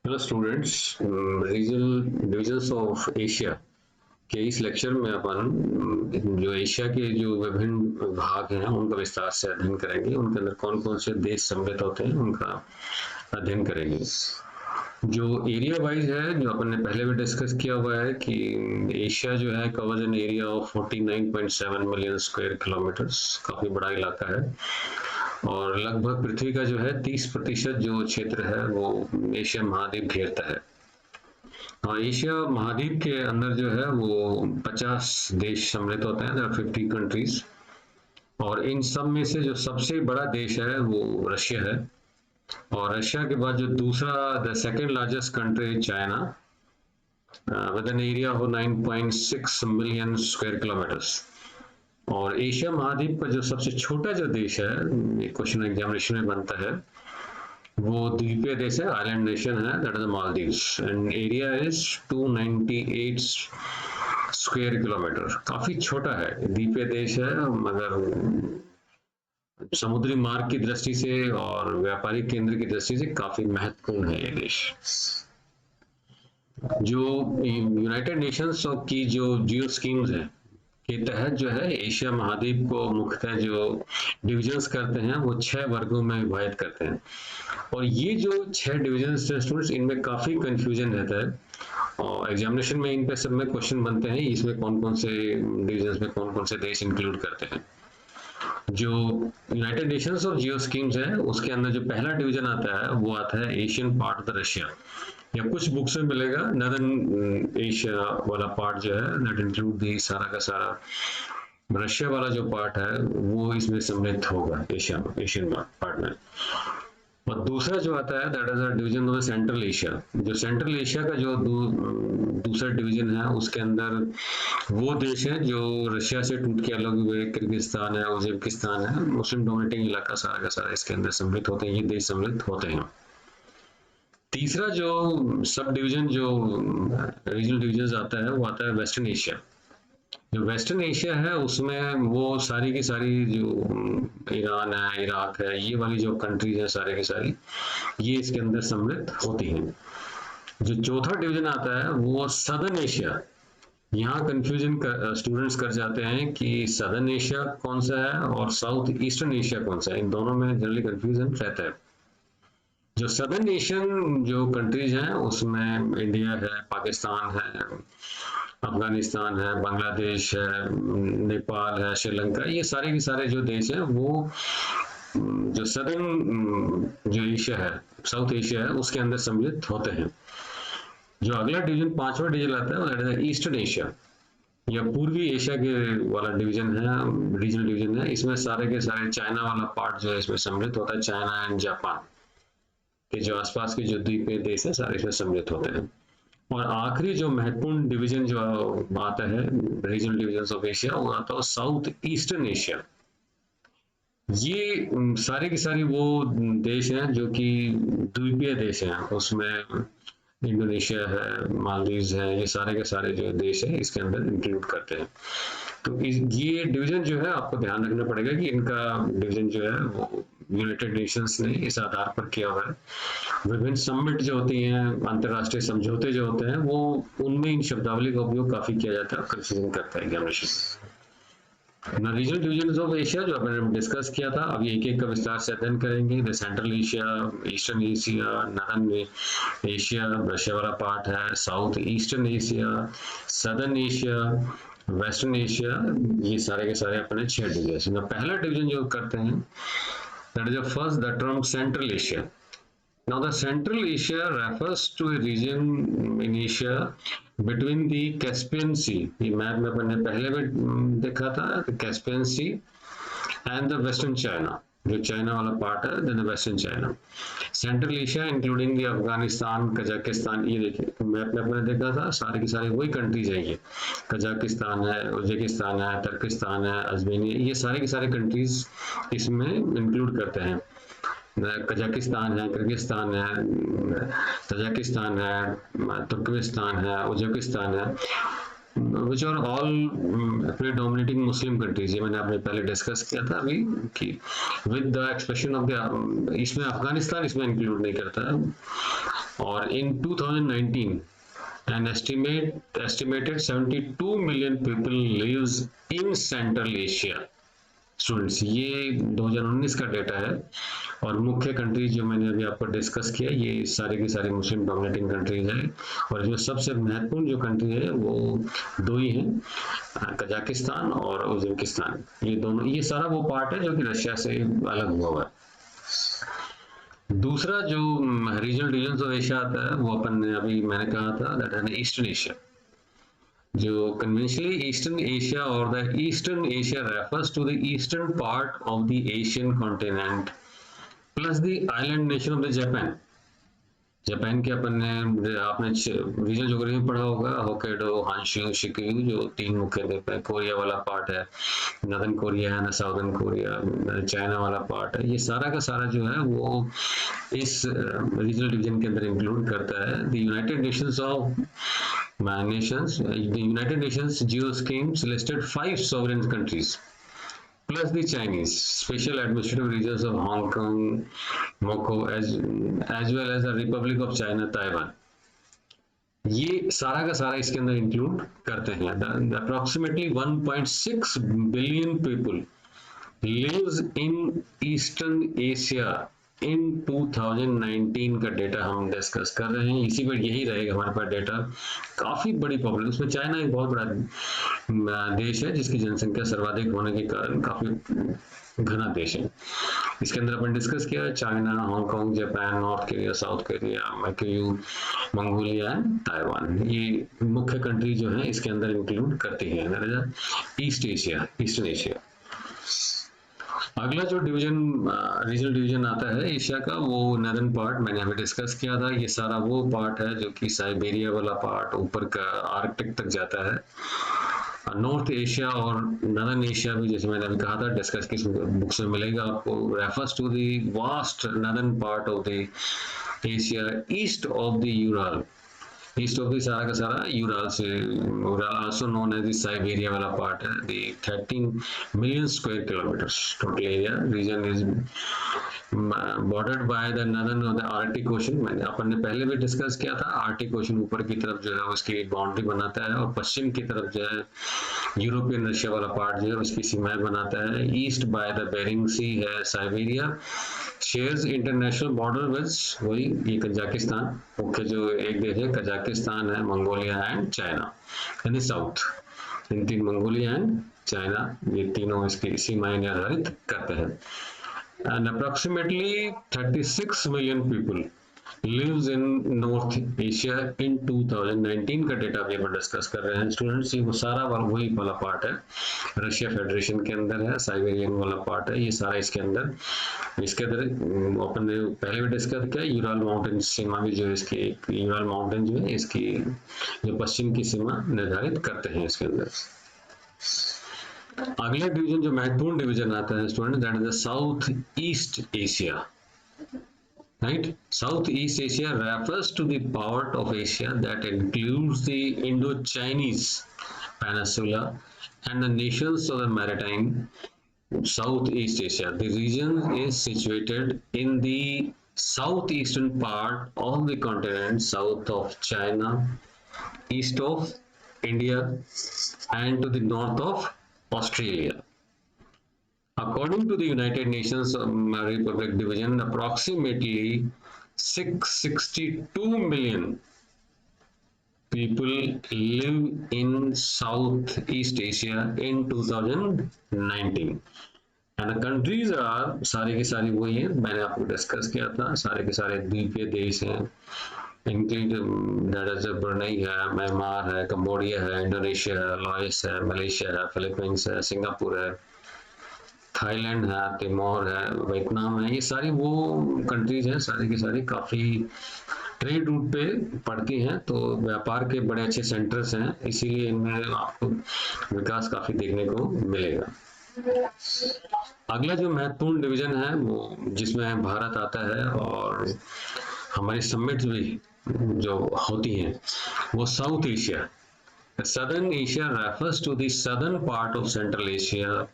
Hello students, regional divisions of Asia के इस lecture में अपन जो एशिया के जो विभिन्न भाग हैं उनका विस्तार से अध्ययन करेंगे। उनके अंदर कौन कौन से देश सम्मिलित होते हैं उनका अध्ययन करेंगे। जो एरिया वाइज है, जो अपन ने पहले भी डिस्कस किया हुआ है कि एशिया जो है covers an area of 49.7 million square kilometres, काफी बड़ा इलाका है। और लगभग पृथ्वी का जो है 30% जो क्षेत्र है वो एशिया महाद्वीप घेरता है। हाँ, एशिया महाद्वीप के अंदर जो है वो 50 देश सम्मिलित होते हैं, 50 कंट्रीज। और इन सब में से जो सबसे बड़ा देश है वो रशिया है। और रशिया के बाद जो दूसरा, the second largest country China, with an area of 9.6 million square kilometres. और एशिया महाद्वीप का जो सबसे छोटा जो देश है, ये क्वेश्चन एग्जामिनेशन में बनता है, वो द्वीपीय देश है, आइलैंड नेशन है, that is Maldives, and area is 298 square kilometre. काफी छोटा है, द्वीपीय देश है, मगर समुद्री मार्ग की दृष्टि से और व्यापारिक केंद्र की दृष्टि से काफी महत्वपूर्ण है ये देश। जो यूनाइटेड नेशंस की जो जियो स्कीम्स है के तहत जो है एशिया महाद्वीप को मुख्यतः जो डिविजन्स करते हैं वो 6 वर्गों में विभाजित करते हैं। और ये जो 6 डिविजन्स हैं स्टूडेंट्स, इनमें काफी कंफ्यूजन रहता है और एग्जामिनेशन में इन पे सब में क्वेश्चन बनते हैं इसमें कौन कौन से डिविजन्स में कौन कौन से देश इंक्लूड करते हैं। जो यूनाइटेड नेशंस और जियो स्कीम्स है उसके अंदर जो पहला डिवीजन आता है वो आता है Asian part of the Russia, या कुछ बुक्स में मिलेगा नदर्न एशिया वाला पार्ट जो है, दैट इंक्लूड दी सारा का सारा रशिया वाला जो पार्ट है वो इसमें सम्मिलित होगा एशियन पार्ट में। और दूसरा जो आता है that is a division of central Asia. जो सेंट्रल एशिया का जो दूसरा डिवीजन है उसके अंदर वो देश है जो रशिया से टूट के अलग हुए, किर्गिस्तान है, उज्बेकिस्तान है, मुस्लिम डोमिनेटिंग इलाका सारा का सारा इसके अंदर सम्मिलित होते हैं, ये देश सम्मिलित होते हैं। तीसरा जो सब डिवीजन जो रीजनल डिवीजन आता है वो आता है वेस्टर्न एशिया। जो वेस्टर्न एशिया है उसमें वो सारी की सारी जो ईरान है, इराक है, ये वाली जो कंट्रीज है सारे की सारी ये इसके अंदर सम्मिलित होती हैं। जो चौथा डिवीजन आता है वो सदर्न एशिया। यहाँ कंफ्यूजन स्टूडेंट्स कर जाते हैं कि सदर्न एशिया कौन सा है और साउथ ईस्टर्न एशिया कौन सा है, इन दोनों में जनरली कंफ्यूजन रहता है। जो सदर्न एशियन जो कंट्रीज हैं उसमें इंडिया है, पाकिस्तान है, अफगानिस्तान है, बांग्लादेश है, नेपाल है, श्रीलंका, ये सारे के सारे जो देश हैं वो जो सदर्न जो एशिया है, साउथ एशिया है, उसके अंदर सम्मिलित होते हैं। जो अगला डिवीजन, पांचवा डिवीजन आता है वो दैट इज ईस्टर्न एशिया, या पूर्वी एशिया के वाला डिवीजन है, रीजनल डिवीजन है। इसमें सारे के सारे चाइना वाला पार्ट जो है इसमें सम्मिलित होता है, चाइना एंड जापान के जो आसपास के जो द्वीपीय देश है सारे इसमें सम्मिलित होते हैं। और आखिरी जो महत्वपूर्ण डिवीजन जो आता है रीजनल डिवीजन ऑफ एशिया वो आता है साउथ ईस्टर्न एशिया। ये सारे की सारी वो देश हैं जो कि द्वीपीय देश हैं, उसमें इंडोनेशिया है, मालदीव्स है, ये सारे के सारे जो देश है इसके अंदर इंक्लूड करते हैं। तो ये डिवीजन जो है आपको ध्यान रखना पड़ेगा कि इनका डिवीजन जो है वो यूनाइटेड नेशंस ने इस आधार पर किया हुआ है। विभिन्न समिट जो होती हैं, अंतरराष्ट्रीय समझौते जो होते हैं, वो उनमें इन शब्दावली का उपयोग काफी किया जाता है और कंफ्यूजन करता है examination. Regional division of Asia जो आपने डिस्कस किया था, अभी एक एक का विस्तार से अध्ययन करेंगे। The central Asia, eastern Asia, northern Asia, Russia वाला पार्ट है, south eastern Asia, southern Asia, western Asia, ये सारे के सारे अपने 6 डिवीजन। पहला डिवीजन जो करते हैं that is first the term central Asia. Now, the Central Asia refers to a region in Asia between the Caspian Sea. ये मैप में अपने पहले भी देखा था, Caspian Sea and the Western China. जो चाइना वाला पार्ट है, then the Western China. Central Asia including the Afghanistan, Kazakhstan, ये देखिए मैप में अपने देखा था, सारे की सारे वही कंट्रीज हैं ये। कजाकिस्तान है, उज्बेकिस्तान है, तुर्किस्तान है, अर्मेनिया, ये सारे के सारे कंट्रीज इसमें इंक्लूड करते हैं। कजाकिस्तान है, किर्गिस्तान है, तजाकिस्तान है, तुर्कमेनिस्तान है, उज्बेकिस्तान है, which are all predominating Muslim countries, ये मैंने आपने पहले डिस्कस किया था अभी कि with the expression of the, इसमें अफगानिस्तान इसमें इंक्लूड नहीं करता है। और in 2019 an estimated 72 million people lives in Central Asia students, ये 2019 का डेटा है। और मुख्य कंट्रीज जो मैंने अभी आपको डिस्कस किया ये सारी की सारी मुस्लिम डोमिनेटिंग कंट्रीज हैं। और इसमें सबसे महत्वपूर्ण जो कंट्री है वो दो ही हैं, कजाकिस्तान और उज्बेकिस्तान। ये दोनों, ये सारा वो पार्ट है जो कि रशिया से अलग हुआ हुआ है। दूसरा जो रीजनल डिवीजन ऑफ एशिया आता है वो अपन ने अभी मैंने कहा था दैट है ईस्टर्न एशिया। जो कन्वेंशनली ईस्टर्न एशिया और the eastern Asia refers to the eastern part of the Asian continent plus the island nation of the Japan. Japan के अपन ने, आपने रीजनल ज्योग्राफी में पढ़ा होगा, होक्काइडो, हांशू, शिक्यू, जो तीन मुख्य द्वीप है। कोरिया वाला पार्ट है, नॉर्दर्न कोरिया है ना, साउदर्न कोरिया, चाइना वाला पार्ट है। ये सारा का सारा जो है वो इस रीजनल डिवीजन के अंदर इंक्लूड करता है। The United Nations of nations, the United Nations geo schemes listed 5 sovereign countries plus the Chinese special administrative regions of Hong Kong, Macau, as well as the Republic of China, Taiwan। ये सारा का सारा इसके अंदर include करते हैं। Approximately 1.6 billion people lives in Eastern Asia इन 2019 का data हम डिस्कस कर रहे हैं। इसी पर यही रहेगा हमारे पास डेटा। काफी बड़ी पॉपुलेशन, उसमें चाइना एक बहुत बड़ा देश है जिसकी जनसंख्या सर्वाधिक होने के कारण काफी घना देश है। इसके अंदर अपन डिस्कस किया China, Hong Kong, Japan, north Korea, south Korea, McCue, Mongolia and Taiwan. ये मुख्य कंट्री जो है इसके अंदर इंक्लूड करती है ईस्ट एशिया, ईस्टर्न एशिया। अगला जो डिवीजन, रीजनल डिवीजन आता है एशिया का, वो नॉर्दर्न पार्ट मैंने अभी डिस्कस किया था। ये सारा वो पार्ट है जो कि साइबेरिया वाला पार्ट ऊपर का आर्कटिक तक जाता है। नॉर्थ एशिया और नॉर्दर्न एशिया भी, जैसे मैंने अभी कहा था, डिस्कस किस बुक्स में मिलेगा आपको, refers to the vast northern part of the Asia east of the Ural. East of the सारा का सारा यूराल से, also known as the Siberia वाला पार्ट है। The 13 million square kilometres total area region is bordered by the northern of the Arctic Ocean. मैंने अपन ने पहले भी डिस्कस किया था, आर्कटिक ओशन ऊपर की तरफ जो है उसकी बाउंड्री बनाता है और पश्चिम की तरफ जो है यूरोपियन रशिया वाला पार्ट जो है उसकी सीमाएं बनाता है। ईस्ट बाय द बेरिंग सी है Siberia, shares international border with वही ये कजाकिस्तान, मुख्य जो एक देश है कजाकिस्तान है, Mongolia and China in the south. इन तीन, मंगोलिया एंड चाइना, ये तीनों इसकी सीमाएं निर्धारित करते हैं। And approximately 36 million people lives in North Asia in 2019 का डेटा भी हम डिस्कस कर रहे हैं स्टूडेंट्स। ये वो सारा वही वाला पार्ट है, रशिया फेडरेशन के अंदर है, साइबेरियन वाला पार्ट है, ये सारा इसके अंदर। इसके अंदर अपन ने पहले भी डिस्कस किया, यूराल माउंटेन सीमा भी जो है इसकी, यूराल माउंटेन जो है इसकी जो पश्चिम की सीमा निर्धारित करते हैं इसके अंदर। अगला डिवीजन जो महत्वपूर्ण डिवीजन आता है student, that is the south east Asia, right. South east Asia refers to the part of Asia that includes the Indo-Chinese peninsula and the nations of the maritime Southeast Asia. The region is situated in the southeastern part of the continent, south of China, east of India and to the north of Australia. According to the United Nations Republic Division, approximately 662 million people live in Southeast Asia in 2019. And the countries are, सारी की सारी वही है, मैंने आपको discuss किया था, सारे के सारे द्वीपीय देश हैं, ब्रुनेई है, म्यांमार है, कंबोडिया है, इंडोनेशिया है, लाओस है, मलेशिया है, फिलीपींस है, सिंगापुर है, थाईलैंड है, तिमोर है, वियतनाम है। ये सारी वो कंट्रीज हैं, सारी की सारी काफी ट्रेड रूट पे पड़ती हैं, तो व्यापार के बड़े अच्छे सेंटर्स हैं, इसीलिए इनमें आपको विकास काफी देखने को मिलेगा। अगला जो महत्वपूर्ण डिवीजन है वो जिसमें भारत आता है और हमारी समिट भी जो होती हैं वो south Asia, Southern Asia refers to the southern part of Central Asia.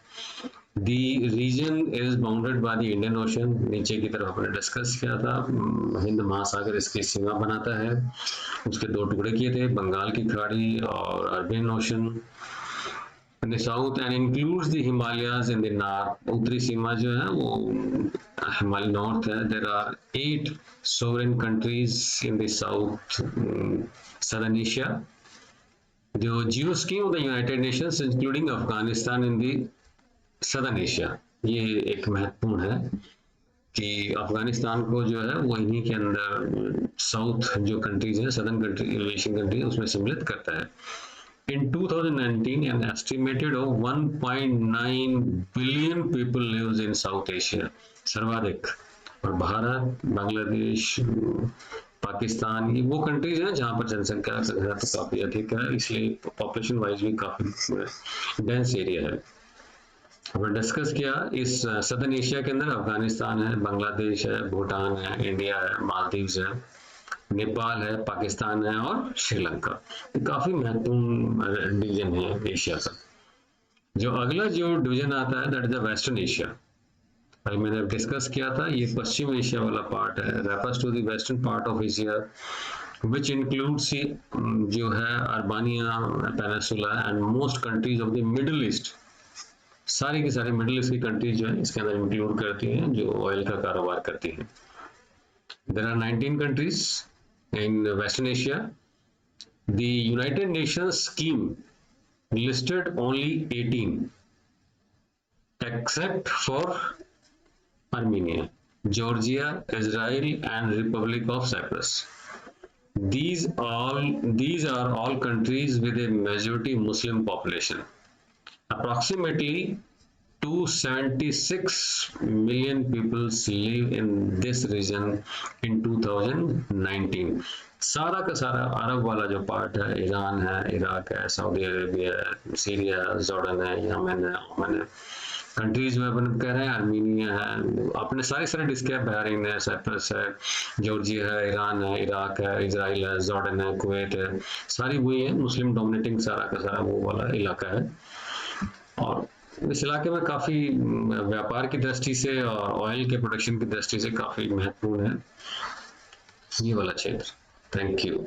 The region is bounded by the Indian Ocean. नीचे की तरफ अपने डिस्कस किया था, हिंद महासागर इसकी सीमा बनाता है। उसके दो टुकड़े किए थे, बंगाल की खाड़ी और Arabian ocean in the south, and includes the Himalayas in the north. उत्तरी सीमा जो है वो हिमालय नॉर्थ है. There are 8 sovereign countries in the south, southern Asia. The geo scheme of the United Nations including Afghanistan in the southern Asia. ये एक महत्वपूर्ण है कि अफगानिस्तान को जो है वो इन्हीं के अंदर साउथ जो कंट्रीज हैं, सदर्न कंट्री, एशियन कंट्री, उसमें सम्मिलित करता है. In 2019, an estimated of 1.9 billion people lives in South Asia, सर्वाधिक. और भारत, बांग्लादेश, पाकिस्तान, ये वो कंट्रीज हैं जहाँ पर जनसंख्या तो काफी अधिक है, इसलिए पॉपुलेशन वाइज भी काफी डेंस एरिया है. हमने डिस्कस किया इस सदर्न एशिया के अंदर अफगानिस्तान है, बांग्लादेश है, भूटान है, इंडिया है, मालदीव्स है, नेपाल है, पाकिस्तान है और श्रीलंका. काफी महत्वपूर्ण डिवीजन है एशिया का. जो अगला जो डिवीजन आता है that is the western Asia. भाई मैंने डिस्कस किया था, ये पश्चिम एशिया वाला पार्ट है. Refers to the western part of Asia which includes जो है Arabian peninsula and most countries of the Middle East. सारी की सारी मिडिल ईस्ट की कंट्रीज जो है इसके अंदर इंक्लूड करती हैं जो ऑयल का कारोबार करती हैं. There are 19 countries in Western Asia. The United Nations scheme listed only 18 except for Armenia, Georgia, Israel and Republic of Cyprus. These are all countries with a majority Muslim population. Approximately 276 million people live in this region in 2019. सारा का सारा अरब वाला जो part है, Iran है, Iraq है, Saudi Arabia है, Syria, Jordan है, यमन है, ओमान है, कंट्रीज में अपन कह रहे हैं, आर्मीनिया है, अपने सारे डिस्क्राइब, बहरीन है, साइप्रस है, जॉर्जिया है, ईरान है, इराक है, इजराइल है, जॉर्डन है, कुवैत है, सारी वही है, मुस्लिम डोमिनेटिंग सारा का सारा वो वाला इलाका है. और इस इलाके में काफी व्यापार की दृष्टि से और ऑयल के प्रोडक्शन की दृष्टि से काफी महत्वपूर्ण है ये वाला क्षेत्र. Thank you.